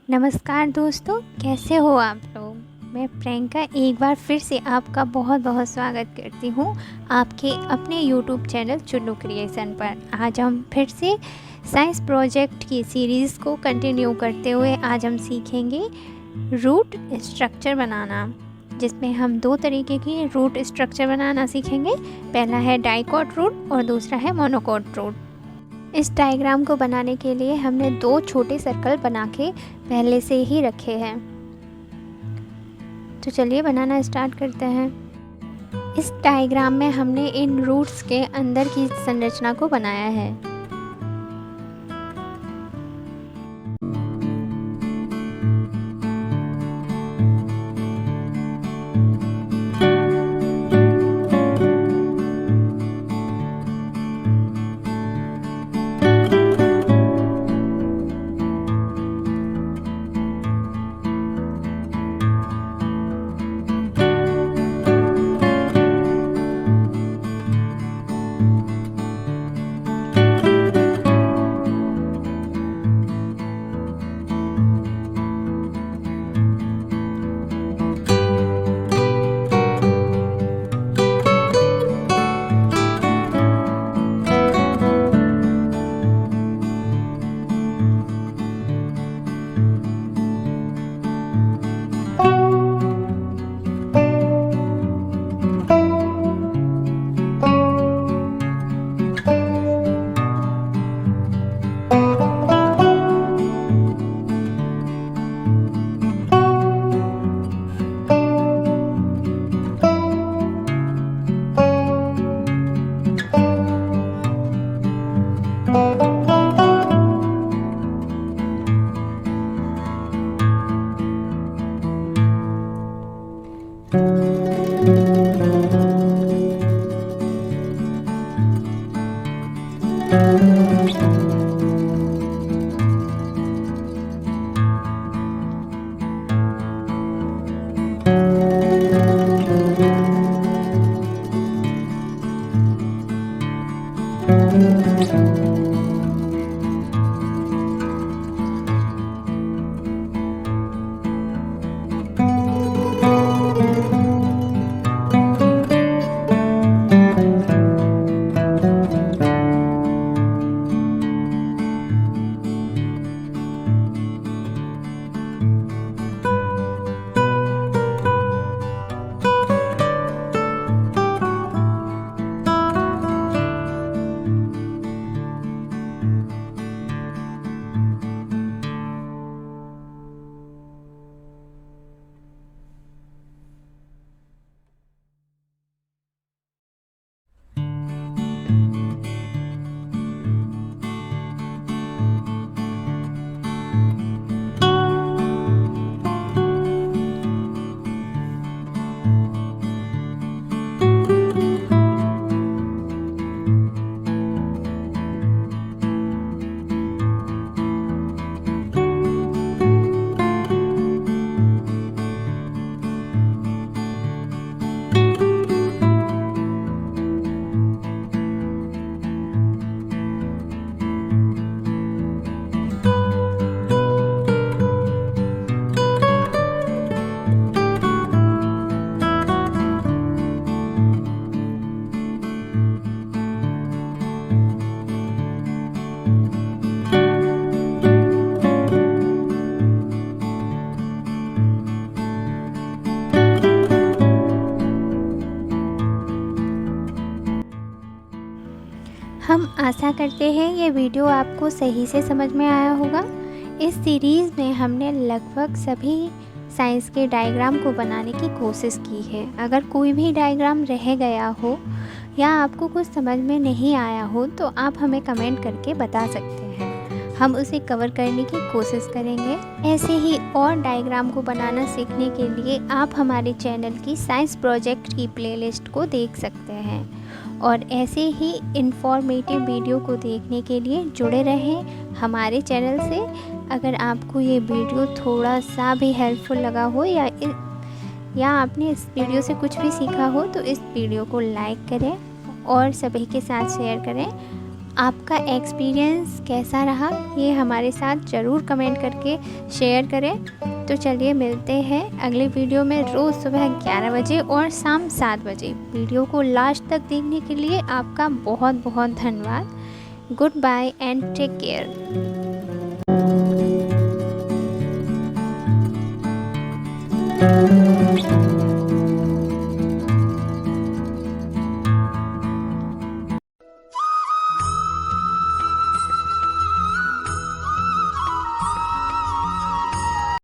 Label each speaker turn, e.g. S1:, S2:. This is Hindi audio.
S1: नमस्कार दोस्तों, कैसे हो आप लोग। मैं प्रियंका एक बार फिर से आपका बहुत बहुत स्वागत करती हूँ आपके अपने YouTube चैनल चुन्नू क्रिएशन पर। आज हम फिर से साइंस प्रोजेक्ट की सीरीज़ को कंटिन्यू करते हुए आज हम सीखेंगे रूट स्ट्रक्चर बनाना, जिसमें हम दो तरीके की रूट स्ट्रक्चर बनाना सीखेंगे। पहला है डाइकॉट रूट और दूसरा है मोनोकॉट रूट। इस डायग्राम को बनाने के लिए हमने दो छोटे सर्कल बना के पहले से ही रखे हैं। तो चलिए बनाना स्टार्ट करते हैं। इस डायग्राम में हमने इन रूट्स के अंदर की संरचना को बनाया है। हम आशा करते हैं ये वीडियो आपको सही से समझ में आया होगा। इस सीरीज़ में हमने लगभग सभी साइंस के डायग्राम को बनाने की कोशिश की है। अगर कोई भी डायग्राम रह गया हो या आपको कुछ समझ में नहीं आया हो तो आप हमें कमेंट करके बता सकते हैं, हम उसे कवर करने की कोशिश करेंगे। ऐसे ही और डायग्राम को बनाना सीखने के लिए आप हमारे चैनल की साइंस प्रोजेक्ट की प्लेलिस्ट को देख सकते हैं और ऐसे ही इंफॉर्मेटिव वीडियो को देखने के लिए जुड़े रहें हमारे चैनल से। अगर आपको ये वीडियो थोड़ा सा भी हेल्पफुल लगा हो या आपने इस वीडियो से कुछ भी सीखा हो तो इस वीडियो को लाइक करें और सभी के साथ शेयर करें। आपका एक्सपीरियंस कैसा रहा ये हमारे साथ ज़रूर कमेंट करके शेयर करें। तो चलिए मिलते हैं अगले वीडियो में रोज़ सुबह 11 बजे और शाम 7 बजे। वीडियो को लास्ट तक देखने के लिए आपका बहुत बहुत धन्यवाद। Good bye and take care.